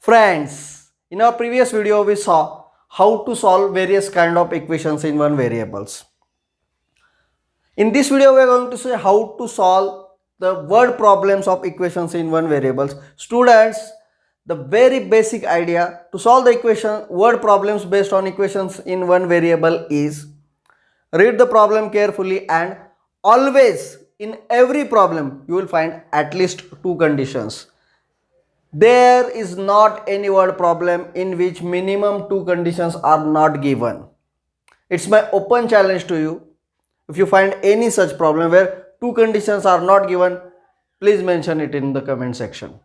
Friends, in our previous video we saw how to solve various kind of equations in one variables. In this video we are going to see how to solve the word problems of equations in one variables. Students, the very basic idea to solve the equation word problems based on equations in one variable is read the problem carefully and always in every problem you will find at least two conditions. There is not any word problem in which minimum two conditions are not given. It's my open challenge to you. If you find any such problem where two conditions are not given, please mention it in the comment section.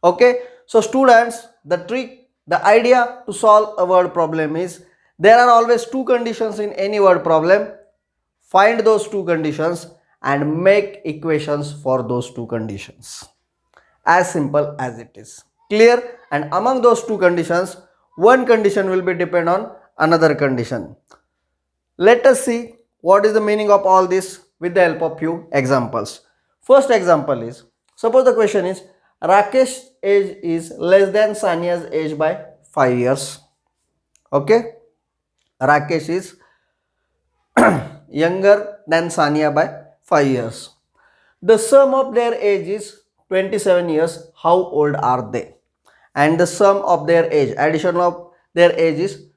Okay, so students, the trick, the idea to solve a word problem is there are always two conditions in any word problem. Find those two conditions and make equations for those two conditions. As simple as it is. Clear? And among those two conditions, one condition will be depend on another condition. Let us see what is the meaning of all this with the help of few examples. First example is, suppose the question is Rakesh's age is less than Sania's age by 5 years. Okay? Rakesh is younger than Sania by 5 years. The sum of their age is 27 years. How old are they? And the sum of their age, addition of their age is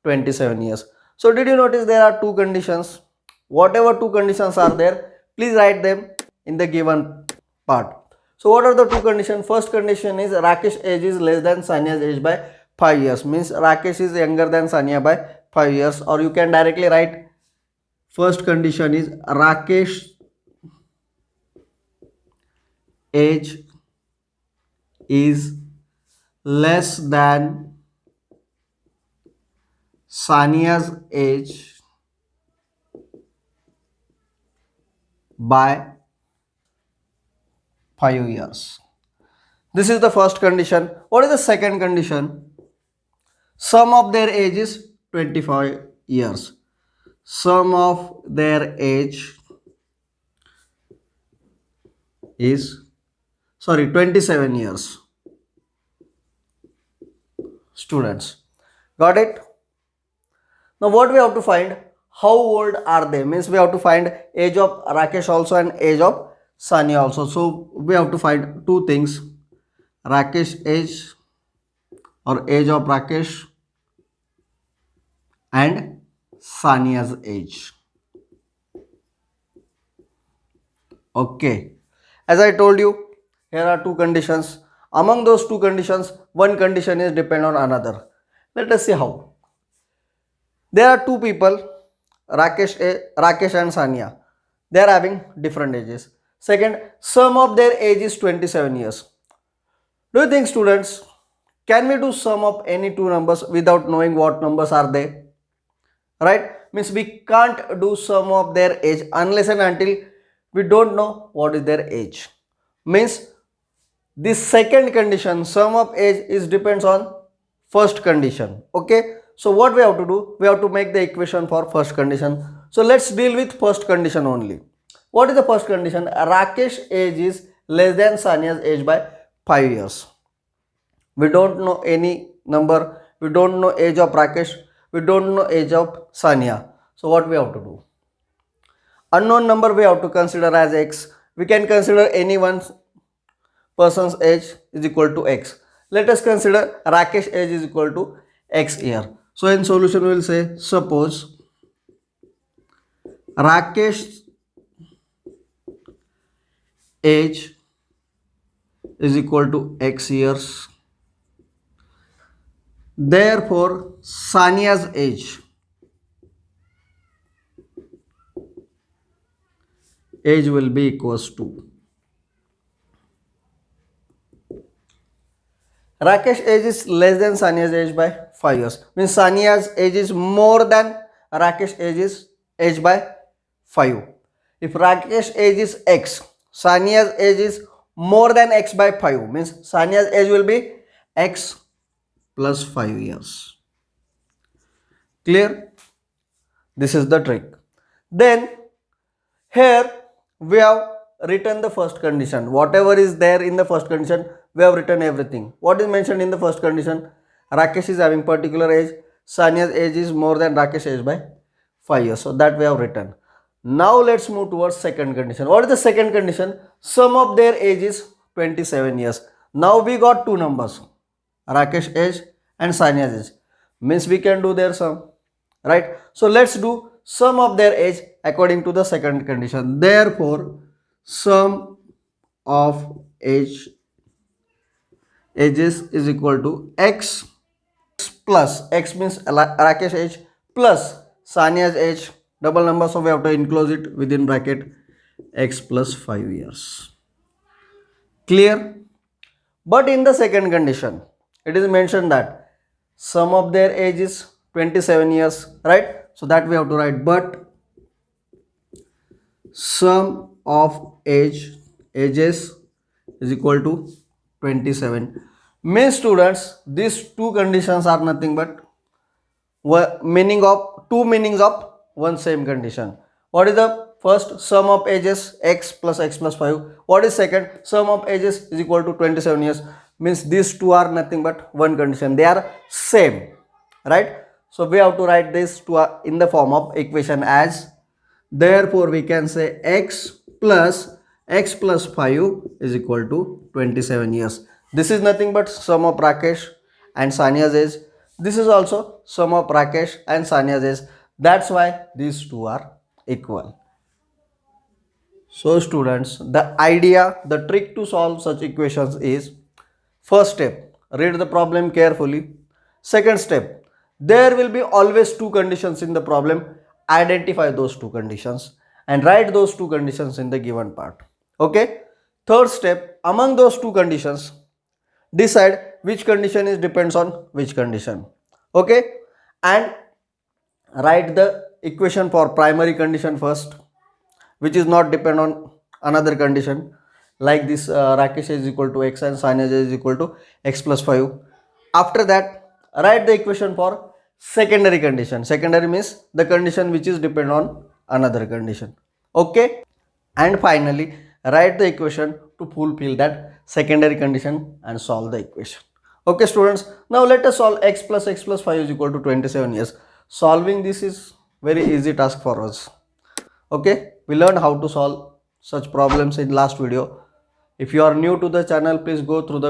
27 years. So did you notice there are two conditions? Whatever two conditions are there, please write them in the given part. So what are the two conditions? First condition is Rakesh's age is less than Sania's age by 5 years. Means Rakesh is younger than Sania by 5 years. Or you can directly write first condition is Rakesh's age is less than Sania's age by 5 years. This is the first condition. What is the second condition? Sum of their age is 25 years. Sum of their age is 27 years. Students, got it? Now what we have to find? How old are they? Means we have to find age of Rakesh also and age of Sania also. So we have to find two things. Rakesh age or age of Rakesh and Sania's age. Okay. As I told you, here are two conditions. Among those two conditions, one condition is depend on another. Let us see how. There are two people, Rakesh and Sania. They are having different ages. Second, sum of their age is 27 years. Do you think, students, can we do sum of any two numbers without knowing what numbers are they? Right? Means we can't do sum of their age unless and until we don't know what is their age. Means this second condition, sum of age, is depends on first condition. Okay, so what we have to do? We have to make the equation for first condition. So let's deal with first condition only. What is the first condition? Rakesh's age is less than Sania's age by 5 years. We don't know any number. We don't know age of Rakesh. We don't know age of Sania. So what we have to do? Unknown number we have to consider as x. We can consider any one person's age is equal to x. Let us consider Rakesh's age is equal to x here. So in solution we will say, suppose Rakesh's age is equal to x years. Therefore Sania's age will be equals to Rakesh's age is less than Sania's age by 5 years. Means Sania's age is more than Rakesh's age by 5. If Rakesh's age is x, Sania's age is more than x by 5. Means Sania's age will be x plus 5 years. Clear? This is the trick. Then here we have written the first condition. Whatever is there in the first condition, we have written everything. What is mentioned in the first condition? Rakesh is having particular age. Sania's age is more than Rakesh's age by 5 years. So that we have written. Now let's move towards second condition. What is the second condition? Sum of their age is 27 years. Now we got two numbers, Rakesh's age and Sania's age. Means we can do their sum, right? So let's do sum of their age according to the second condition. Therefore, sum of ages is equal to x plus x means Rakesh's age plus Sania's age, double number, so we have to enclose it within bracket x plus 5 years. Clear? But in the second condition, it is mentioned that sum of their age is 27 years, right? So that we have to write, but sum of ages is equal to 27. Means students, these two conditions are nothing but two meanings of one same condition. What is the first? Sum of ages x plus 5. What is second? Sum of ages is equal to 27 years. Means these two are nothing but one condition. They are same, right? So we have to write this in the form of equation as, therefore we can say x plus 5 is equal to 27 years. This is nothing but sum of Rakesh and Sania's age. This is also sum of Rakesh and Sania's age. That's why these two are equal. So students, the idea, the trick to solve such equations is, first step, read the problem carefully. Second step, there will be always two conditions in the problem. Identify those two conditions and write those two conditions in the given part. Okay. Third step, among those two conditions, decide which condition is depends on which condition. Okay. And write the equation for primary condition first, which is not depend on another condition, like this Rakesh is equal to x and Sania is equal to x plus 5. After that, write the equation for secondary condition. Secondary means the condition which is depend on another condition. Okay. And finally, write the equation to fulfill that secondary condition and solve the equation. Okay students, now let us solve x plus 5 is equal to 27 years. Solving this is very easy task for us. Okay, we learned how to solve such problems in last video. If you are new to the channel, please go through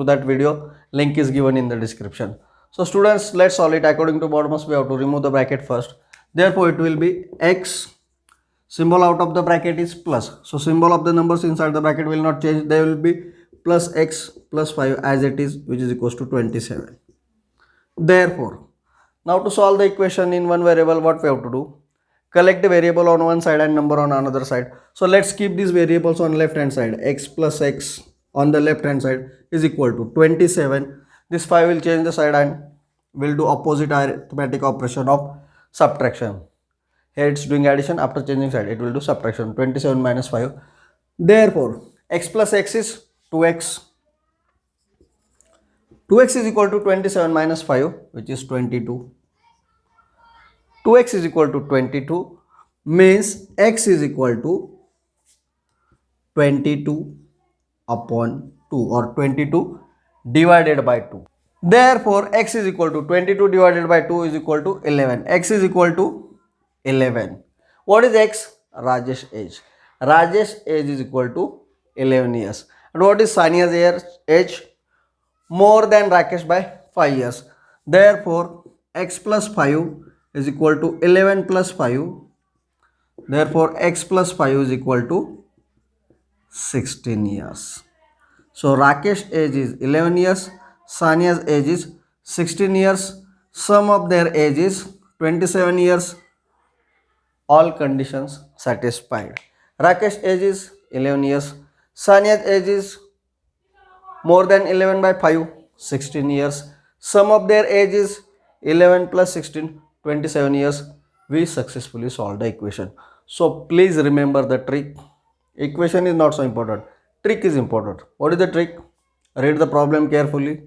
that video. Link is given in the description. So students, let's solve it. According to BODMAS, we have to remove the bracket first. Therefore, it will be x, symbol out of the bracket is plus. So symbol of the numbers inside the bracket will not change. They will be plus x plus 5 as it is, which is equals to 27. Therefore, now to solve the equation in one variable, what we have to do? Collect the variable on one side and number on another side. So let's keep these variables on left hand side. X plus x on the left hand side is equal to 27. This 5 will change the side and will do opposite arithmetic operation of subtraction. Here it's doing addition, after changing side it will do subtraction. 27 minus 5. Therefore, x plus x is 2x. 2x is equal to 27 minus 5, which is 22. 2x is equal to 22 means x is equal to 22 upon 2 or 22 divided by 2. Therefore, x is equal to 22 divided by 2 is equal to 11. X is equal to 11. What is x? Rajesh's age. Rajesh's age is equal to 11 years. And what is Sania's age? More than Rakesh by 5 years. Therefore, x plus 5 is equal to 11 plus 5. Therefore, x plus 5 is equal to 16 years. So, Rakesh's age is 11 years. Sania's age is 16 years. Sum of their age is 27 years. All conditions satisfied. Rakesh's age is 11 years. Sania's age is more than 11 by 5, 16 years. Sum of their age is 11 plus 16, 27 years. We successfully solved the equation. So please remember the trick. Equation is not so important. Trick is important. What is the trick? Read the problem carefully.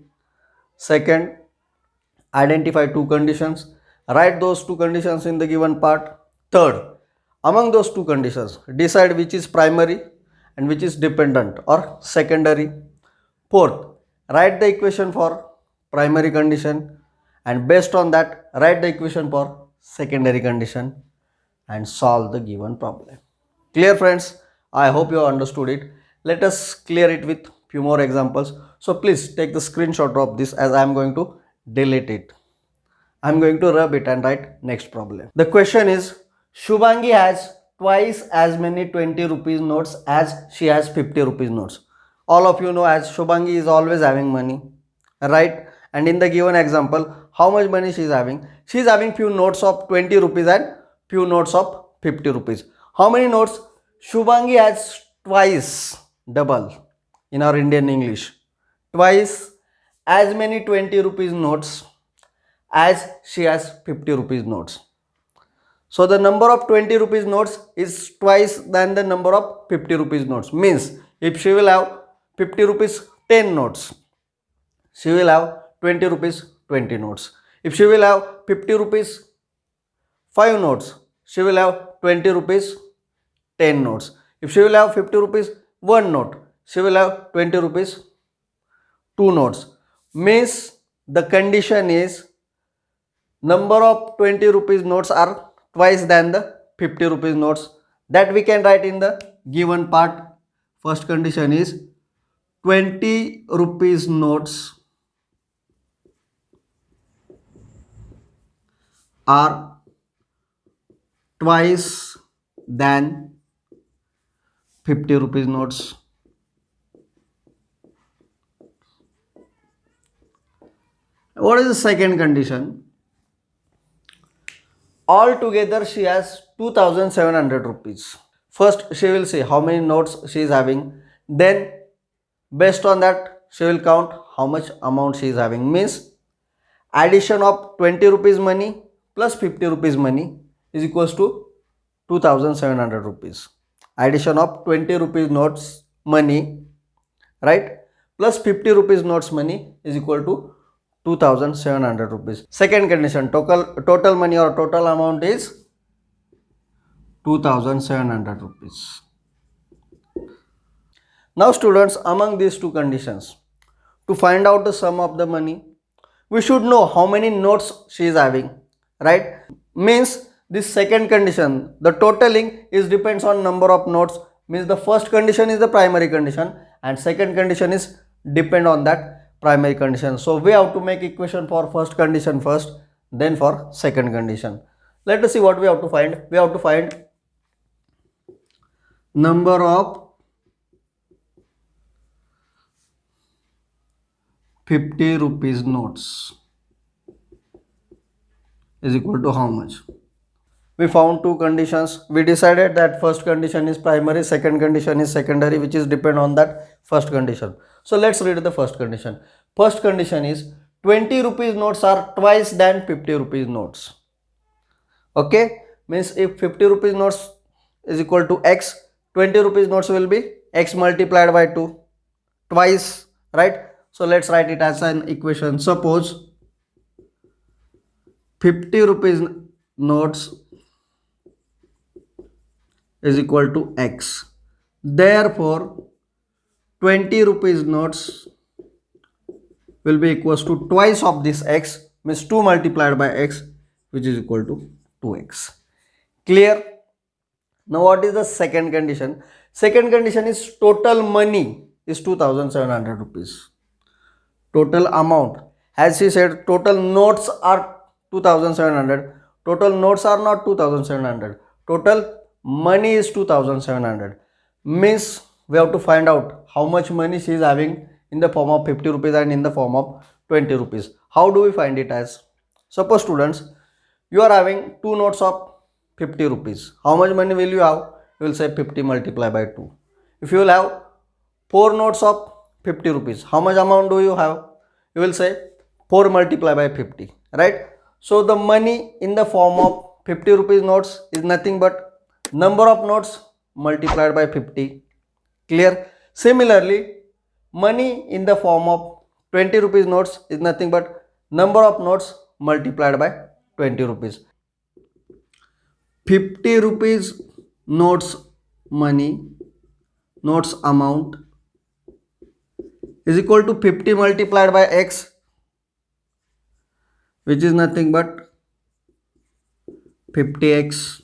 Second, identify two conditions. Write those two conditions in the given part. Third, among those two conditions, decide which is primary and which is dependent or secondary. Fourth, write the equation for primary condition, and based on that write the equation for secondary condition and solve the given problem. Clear friends? I hope you understood it. Let us clear it with few more examples. So please take the screenshot of this, as I am going to delete it. I am going to rub it and write next problem. The question is, Shubhangi has twice as many 20 rupees notes as she has 50 rupees notes. All of you know, as Shubhangi is always having money, right? And in the given example, how much money she is having? She is having few notes of 20 rupees and few notes of 50 rupees. How many notes? Shubhangi has twice, double in our Indian English, twice as many 20 rupees notes as she has 50 rupees notes. So the number of 20 rupees notes is twice than the number of 50 rupees notes. Means if she will have 50 rupees 10 notes, she will have 20 rupees 20 notes. If she will have 50 rupees 5 notes, she will have 20 rupees 10 notes. If she will have 50 rupees 1 note, she will have 20 rupees 2 notes. Means the condition is number of 20 rupees notes are twice than the 50 rupees notes. That we can write in the given part. First condition is 20 rupees notes are twice than 50 rupees notes. What is the second condition? Altogether she has 2700 rupees. First she will see how many notes she is having, then based on that she will count how much amount she is having. Means addition of 20 rupees money plus 50 rupees money is equals to 2700 rupees. Addition of 20 rupees notes money, right, plus 50 rupees notes money is equal to 2700 rupees. Second condition, total money or total amount is 2700 rupees. Now students, among these two conditions, to find out the sum of the money, we should know how many notes she is having, right? Means this second condition, the totaling is depends on number of notes. Means the first condition is the primary condition and second condition is depend on that primary condition. So we have to make equation for first condition first, then for second condition. Let us see what we have to find. We have to find number of 50 rupees notes is equal to how much? We found two conditions. We decided that first condition is primary, second condition is secondary, which is depend on that first condition. So let's read the first condition. First condition is 20 rupees notes are twice than 50 rupees notes. Okay, means if 50 rupees notes is equal to x, 20 rupees notes will be x multiplied by 2, twice, right? So let's write it as an equation. Suppose 50 rupees notes is equal to x. Therefore, 20 rupees notes will be equals to twice of this x, means 2 multiplied by x, which is equal to 2x. Clear? Now what is the second condition? Second condition is total money is 2700 rupees. Total amount, as she said, total notes are 2700. Total notes are not 2700. Total money is 2700. Means we have to find out how much money she is having in the form of 50 rupees and in the form of 20 rupees. How do we find it as? Suppose students, you are having two notes of 50 rupees. How much money will you have? You will say 50 multiplied by 2. If you will have 4 notes of 50 rupees, how much amount do you have? You will say 4 multiplied by 50, right? So the money in the form of 50 rupees notes is nothing but number of notes multiplied by 50. Clear? Similarly, money in the form of 20 rupees notes is nothing but number of notes multiplied by 20 rupees. 50 rupees notes money, notes amount is equal to 50 multiplied by x, which is nothing but 50x.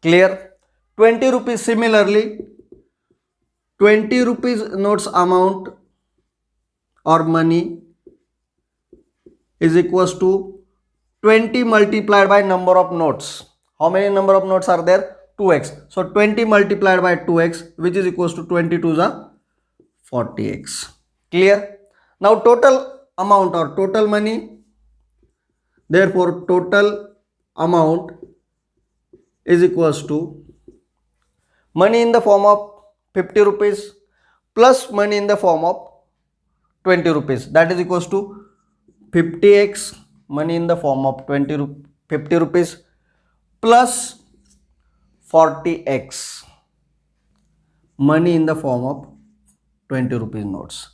Clear? 20 rupees. Similarly, 20 rupees notes amount or money is equals to 20 multiplied by number of notes. How many number of notes are there? 2x. So 20 multiplied by 2x, which is equals to 20 to the 40x. Clear? Now total amount or total money, therefore total amount is equals to money in the form of 50 rupees plus money in the form of 20 rupees, that is equals to 50x money in the form of 50 rupees plus 40x money in the form of 20 rupees notes.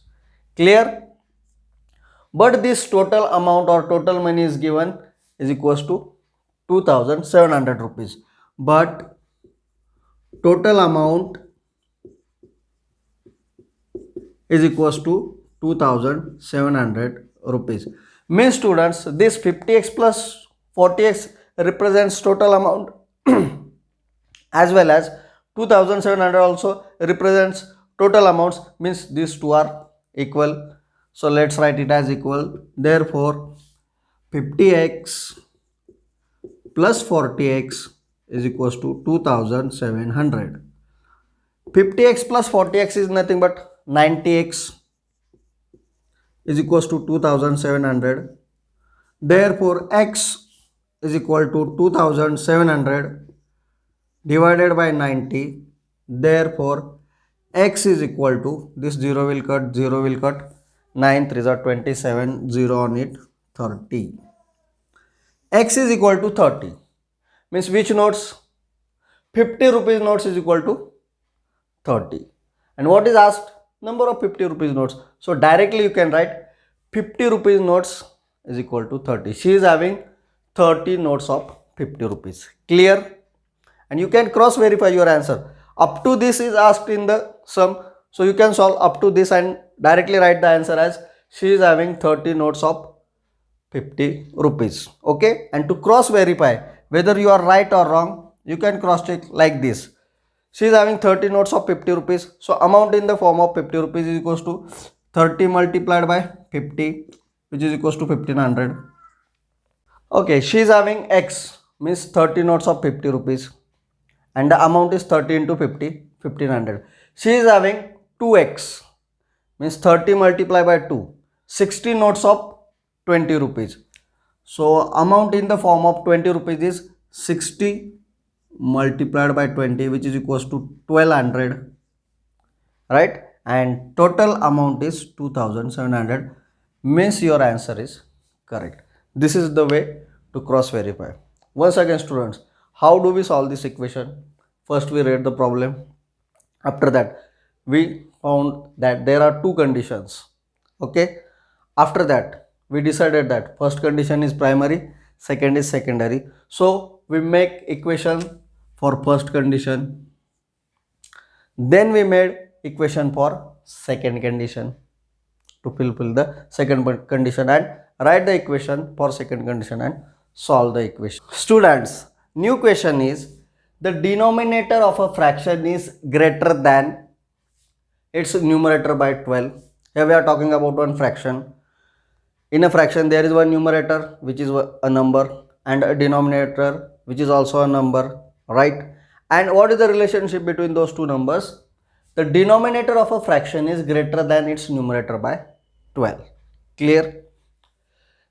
Clear? But this total amount or total money is given is equals to 2700 rupees. But total amount is equals to 2700 rupees. Means students, this 50x plus 40x represents total amount as well as 2700 also represents total amounts, means these two are equal. So let's write it as equal. Therefore 50x plus 40x is equals to 2700. 50x plus 40x is nothing but 90x is equals to 2700. Therefore x is equal to 2700 divided by 90. Therefore x is equal to, this 0 will cut, 0 will cut, 9 3s are 27, 0 on it, 30. X is equal to 30. Means which notes? 50 rupees notes is equal to 30. And what is asked? Number of 50 rupees notes. So directly you can write 50 rupees notes is equal to 30. She is having 30 notes of 50 rupees. Clear? And you can cross verify your answer. Up to this is asked in the sum. So you can solve up to this and directly write the answer as she is having 30 notes of 50 rupees. Okay? And to cross verify whether you are right or wrong, you can cross check like this. She is having 30 notes of 50 rupees. So amount in the form of 50 rupees is equals to 30 multiplied by 50, which is equals to 1500. Okay, she is having x, means 30 notes of 50 rupees. And the amount is 30 into 50, 1500. She is having 2x, means 30 multiplied by 2, 60 notes of 20 rupees. So amount in the form of 20 rupees is 60 multiplied by 20, which is equals to 1200, right? And total amount is 2700. Means your answer is correct. This is the way to cross verify. Once again students, how do we solve this equation? First we read the problem. After that we found that there are two conditions. Okay. After that we decided that first condition is primary, second is secondary. So we make equation for first condition. Then we made equation for second condition to fulfill the second condition and write the equation for second condition and solve the equation. Students, new question is the denominator of a fraction is greater than its numerator by 12. Here we are talking about one fraction. In a fraction there is one numerator which is a number and a denominator which is also a number, right? And what is the relationship between those two numbers? The denominator of a fraction is greater than its numerator by 12. Clear?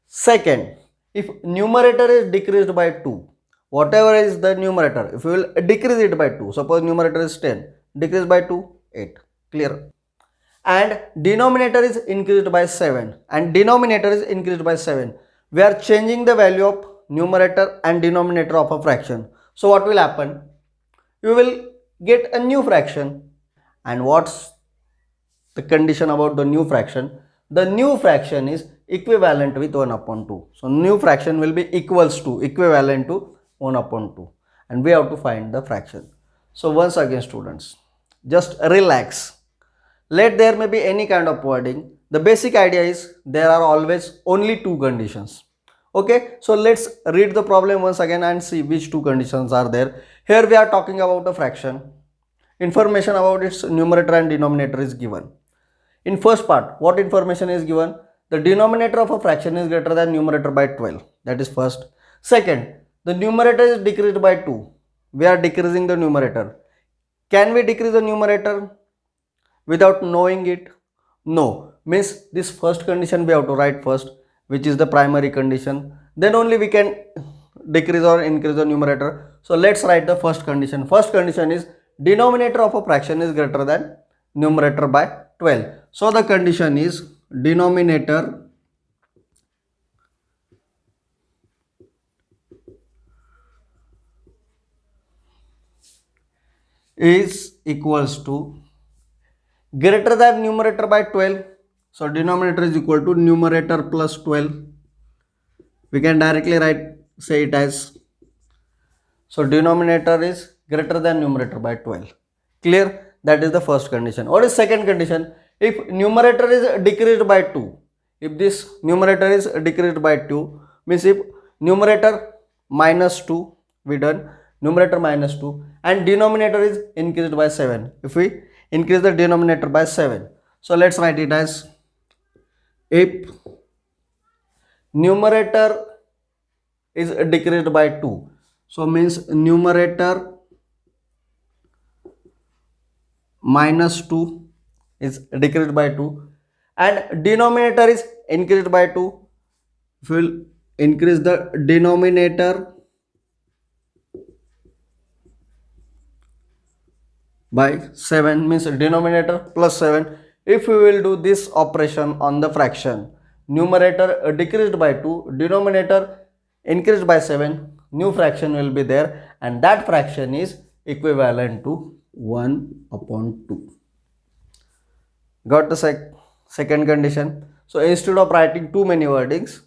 Second, if numerator is decreased by 2, whatever is the numerator, if you will decrease it by 2, suppose numerator is 10, decrease by 2, 8. Clear? And denominator is increased by 7 and denominator is increased by 7. We are changing the value of numerator and denominator of a fraction. So what will happen? You will get a new fraction. And what's the condition about the new fraction? The new fraction is equivalent with 1 upon 2. So new fraction will be equals to, equivalent to 1 upon 2. And we have to find the fraction. So once again students, just relax. Let there may be any kind of wording. The basic idea is there are always only two conditions. Okay, so let's read the problem once again and see which two conditions are there. Here we are talking about a fraction. Information about its numerator and denominator is given. In first part, what information is given? The denominator of a fraction is greater than numerator by 12. That is first. Second, the numerator is decreased by 2. We are decreasing the numerator. Can we decrease the numerator without knowing it? No. Means this first condition we have to write first, which is the primary condition. Then only we can decrease or increase the numerator. So let's write the first condition. First condition is denominator of a fraction is greater than numerator by 12. So the condition is denominator is equals to greater than numerator by 12. So denominator is equal to numerator plus 12. We can directly say it as, so denominator is greater than numerator by 12. Clear? That is the first condition. What is second condition? If numerator is decreased by 2, if this numerator is decreased by 2, means if numerator minus 2, we done numerator minus 2, and denominator is increased by 7. If we increase the denominator by 7, so let's write it as, if numerator is decreased by 2, so means numerator minus 2 is decreased by 2 and denominator is increased by 2. If we will increase the denominator by 7, means denominator plus 7. If we will do this operation on the fraction, numerator decreased by 2, denominator increased by 7, new fraction will be there, and that fraction is equivalent to 1 upon 2. Got the second condition? So instead of writing too many wordings,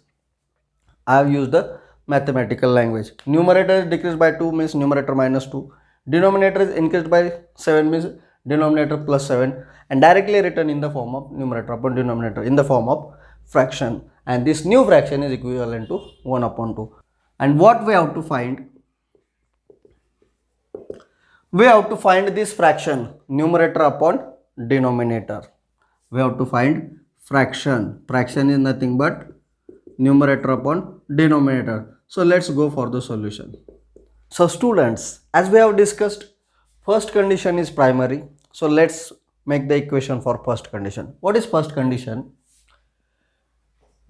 I have used the mathematical language. Numerator is decreased by 2 means numerator minus 2. Denominator is increased by 7 means denominator plus 7, and directly written in the form of numerator upon denominator in the form of fraction, and this new fraction is equivalent to 1 upon 2. And what we have to find? We have to find this fraction, numerator upon denominator. We have to find fraction. Fraction is nothing but numerator upon denominator. So let's go for the solution. So students, as we have discussed, first condition is primary. So let's make the equation for first condition. What is first condition?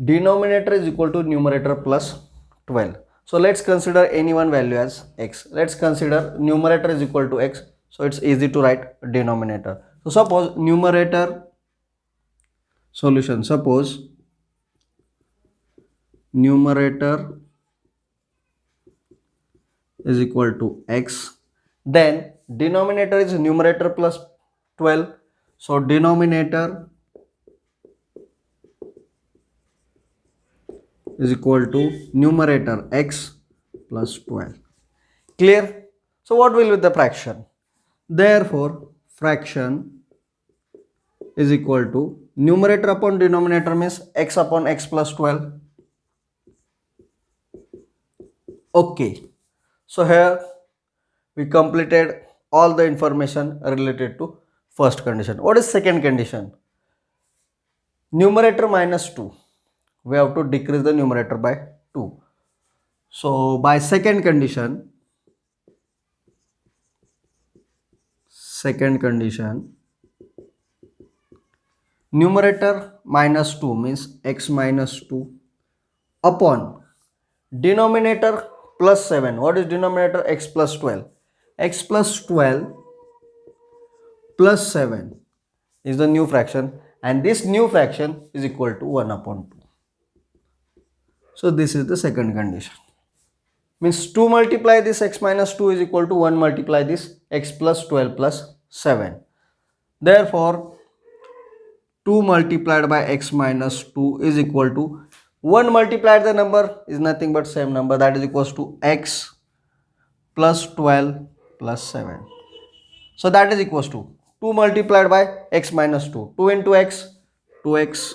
Denominator is equal to numerator plus 12. So let's consider any one value as x. Let's consider numerator is equal to x. So it's easy to write denominator. So suppose numerator solution. Suppose numerator is equal to x. Then denominator is numerator plus 12. So denominator is equal to numerator x plus 12. Clear? So what will be the fraction? Therefore, fraction is equal to numerator upon denominator means x upon x plus 12. Okay. So here we completed all the information related to first condition. What is second condition? Numerator minus 2. We have to decrease the numerator by 2. So by second condition, numerator minus 2 means x minus 2 upon denominator plus 7. What is denominator? X plus 12. X plus 12 plus 7 is the new fraction, and this new fraction is equal to 1 upon 2. So this is the second condition. Means 2 multiply this x minus 2 is equal to 1 multiply this x plus 12 plus 7. Therefore, 2 multiplied by x minus 2 is equal to 1 multiplied the number is nothing but same number, that is equals to x plus 12 plus 7. So that is equals to 2 multiplied by x minus 2. 2 into x, 2x.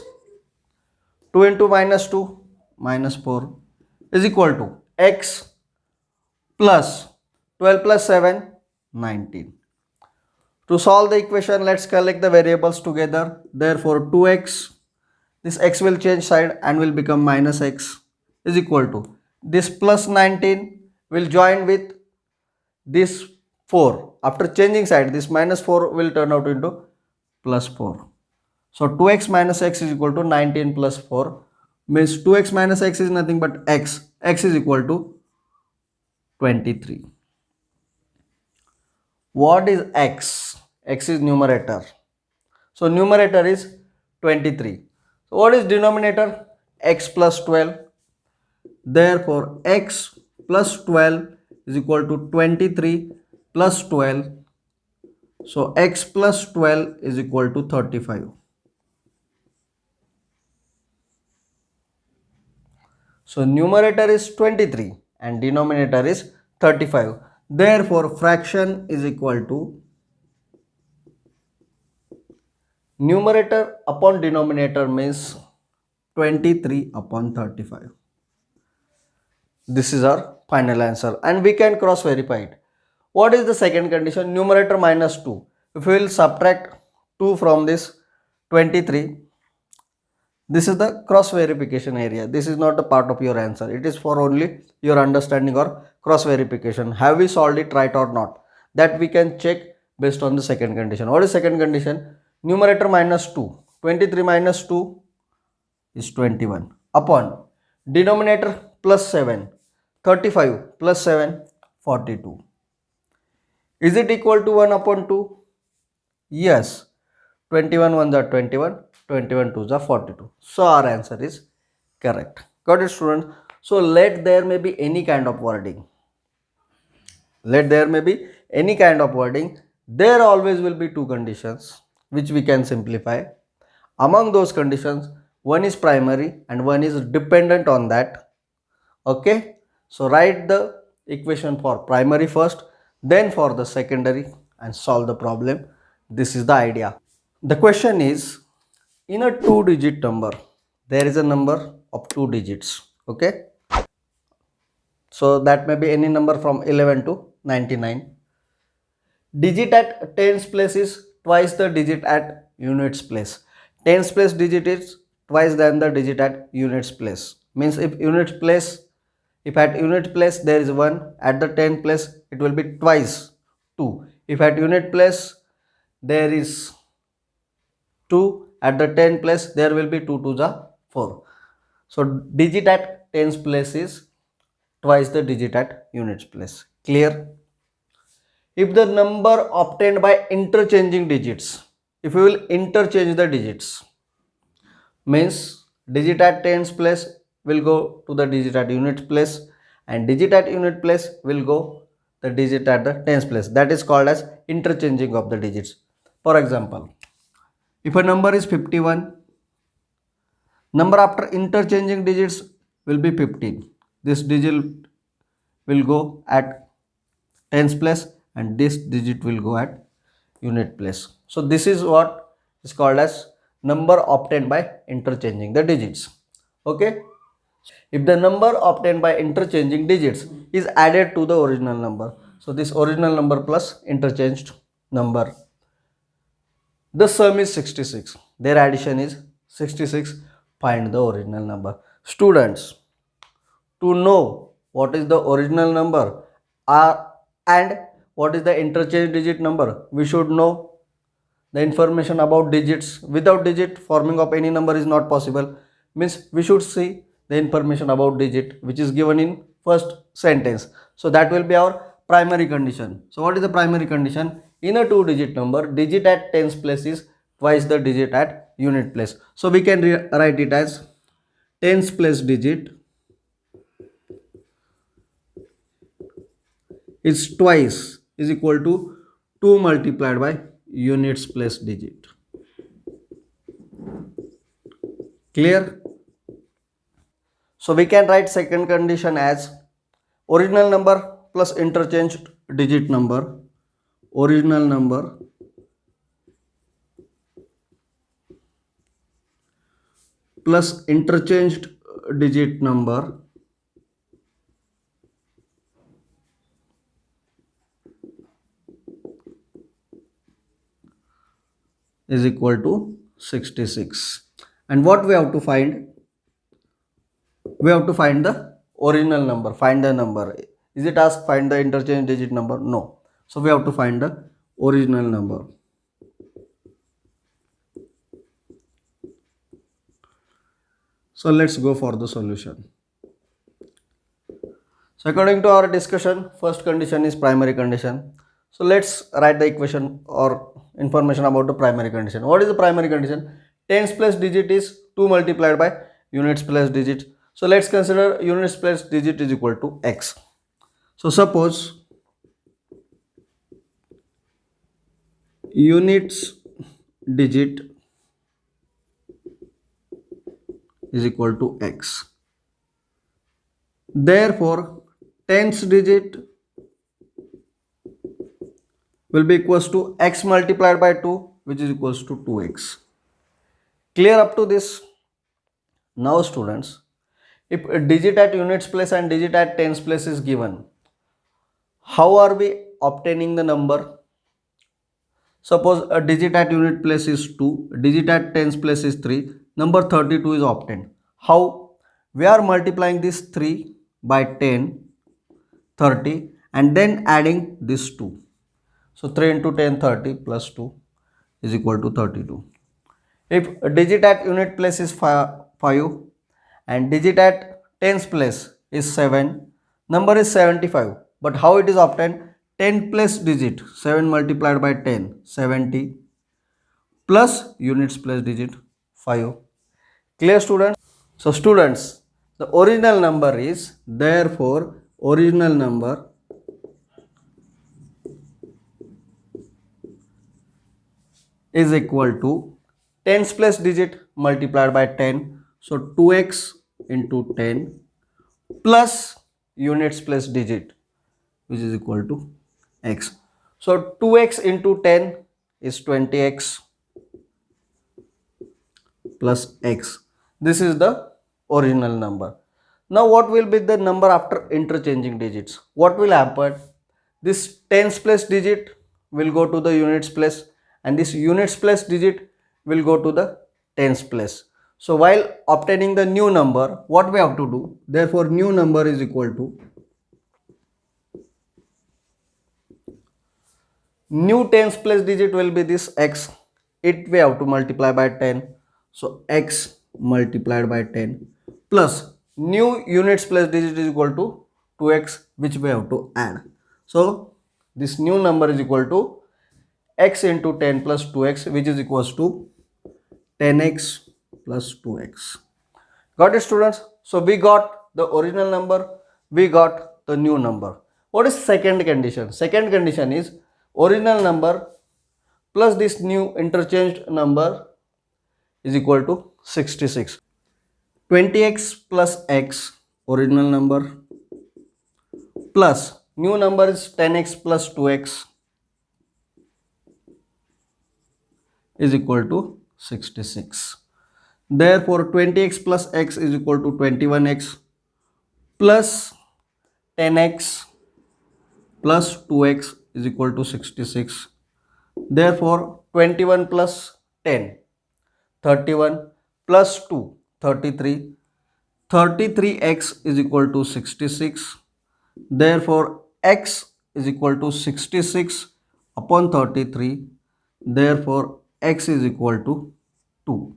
2 into minus 2, minus 4 is equal to x plus 12 plus 7, 19. To solve the equation, let's collect the variables together. Therefore, 2x, this x will change side and will become minus x is equal to this plus 19 will join with this 4. After changing side, this minus 4 will turn out into plus 4. So 2x minus x is equal to 19 plus 4, means 2x minus x is nothing but x. X is equal to 23. What is x? X is numerator. So numerator is 23. So what is denominator? X plus 12. Therefore x plus 12 is equal to 23 plus 12. So x plus 12 is equal to 35. So numerator is 23 and denominator is 35. Therefore fraction is equal to numerator upon denominator means 23 upon 35. This is our final answer and we can cross verify it. What is the second condition? Numerator minus 2. If we will subtract 2 from this 23, this is the cross verification area. This is not a part of your answer. It is for only your understanding or cross verification. Have we solved it right or not? That we can check based on the second condition. What is second condition? Numerator minus 2. 23 minus 2 is 21 upon denominator plus 7. 35 plus 7, 42. Is it equal to 1 upon 2? Yes. 21 1s are 21, 21 2s are 42. So our answer is correct. Got it, students? So let there may be any kind of wording. Let there may be any kind of wording. There always will be two conditions which we can simplify. Among those conditions, one is primary and one is dependent on that. Okay. So write the equation for primary first, then for the secondary and solve the problem. This is the idea. The question is, in a 2-digit number, there is a number of 2 digits. Okay. So that may be any number from 11 to 99. Digit at tens place is twice the digit at units place. Tens place digit is twice than the digit at units place. Means if at unit place there is 1, at the 10th place it will be twice 2. If at unit place there is 2, at the 10th place there will be 2 2s are 4. So digit at tens place is twice the digit at units place. Clear? If the number obtained by interchanging digits, if you will interchange the digits, means digit at tens place will go to the digit at unit place and digit at unit place will go the digit at the tens place. That is called as interchanging of the digits. For example, if a number is 51, number after interchanging digits will be 15. This digit will go at tens place and this digit will go at unit place. So this is what is called as number obtained by interchanging the digits. Okay. If the number obtained by interchanging digits is added to the original number, so this original number plus interchanged number, the sum is 66. Their addition is 66. Find the original number. Students, to know what is the original number and what is the interchange digit number, we should know the information about digits. Without digit, forming of any number is not possible. Means we should see the information about digit which is given in first sentence. So that will be our primary condition. So what is the primary condition? In a 2-digit number, digit at tens place is twice the digit at unit place. So we can write it as tens place digit is twice is equal to 2 multiplied by units place digit. Clear? So we can write second condition as original number plus interchanged digit number, original number plus interchanged digit number is equal to 66. And what we have to find? We have to find the original number, find the number. Is it asked find the interchange digit number? No. So we have to find the original number. So let's go for the solution. So according to our discussion, first condition is primary condition. So let's write the equation or information about the primary condition. What is the primary condition? Tens place digit is 2 multiplied by units place digit. So let's consider units place digit is equal to x. So suppose units digit is equal to x. Therefore, tens digit will be equals to x multiplied by 2, which is equals to 2x. Clear up to this? Now students, if a digit at units place and digit at tens place is given, how are we obtaining the number? Suppose a digit at unit place is 2, digit at tens place is 3, number 32 is obtained. How? We are multiplying this 3 by 10, 30 and then adding this 2. So 3 into 10, 30 plus 2 is equal to 32. If a digit at unit place is 5 and digit at tens place is 7, number is 75. But how it is obtained? 10 place digit, 7 multiplied by 10, 70 plus units place digit 5. Clear students? So students, the original number is, therefore original number is equal to tens place digit multiplied by 10. So 2x into 10 plus units place digit, which is equal to x. So 2x into 10 is 20x plus x. This is the original number. Now what will be the number after interchanging digits? What will happen? This tens place digit will go to the units place and this units place digit will go to the tens place. So while obtaining the new number, what we have to do? Therefore new number is equal to new tens place digit will be this x. It we have to multiply by 10. So x multiplied by 10 plus new units place digit is equal to 2x, which we have to add. So this new number is equal to x into 10 plus 2x, which is equals to 10x plus 2x. Got it students? So we got the original number, we got the new number. What is second condition? Second condition is original number plus this new interchanged number is equal to 66. 20x plus x, original number, plus new number is 10x plus 2x is equal to 66. Therefore 20x plus x is equal to 21x plus 10x plus 2x is equal to 66. Therefore 21 plus 10, 31 plus 2, 33. 33x is equal to 66. Therefore x is equal to 66 upon 33. Therefore x is equal to 2.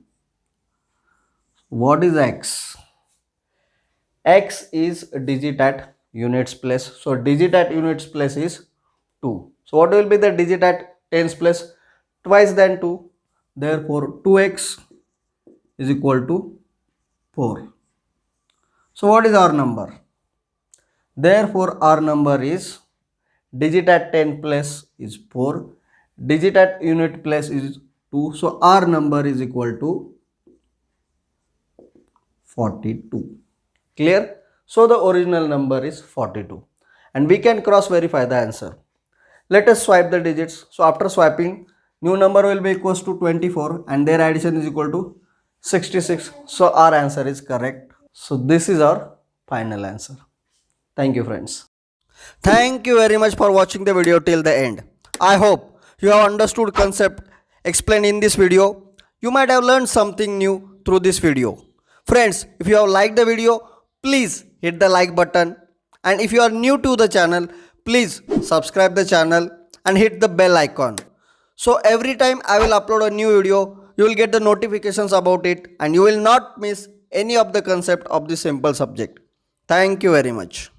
What is x? X is a digit at units place. So digit at units place is 2. So what will be the digit at tens place? Twice than 2. Therefore 2x is equal to 4. So what is our number? Therefore our number is digit at 10 place is 4. Digit at unit place is 2. So our number is equal to 42. Clear? So the original number is 42 and we can cross verify the answer. Let us swipe the digits. So after swiping, new number will be equals to 24 and their addition is equal to 66. So our answer is correct. So this is our final answer. Thank you, friends. Thank you very much for watching the video till the end. I hope you have understood concept explained in this video. You might have learned something new through this video. Friends, if you have liked the video, please hit the like button. And if you are new to the channel, please subscribe the channel and hit the bell icon. So every time I will upload a new video, you will get the notifications about it and you will not miss any of the concept of this simple subject. Thank you very much.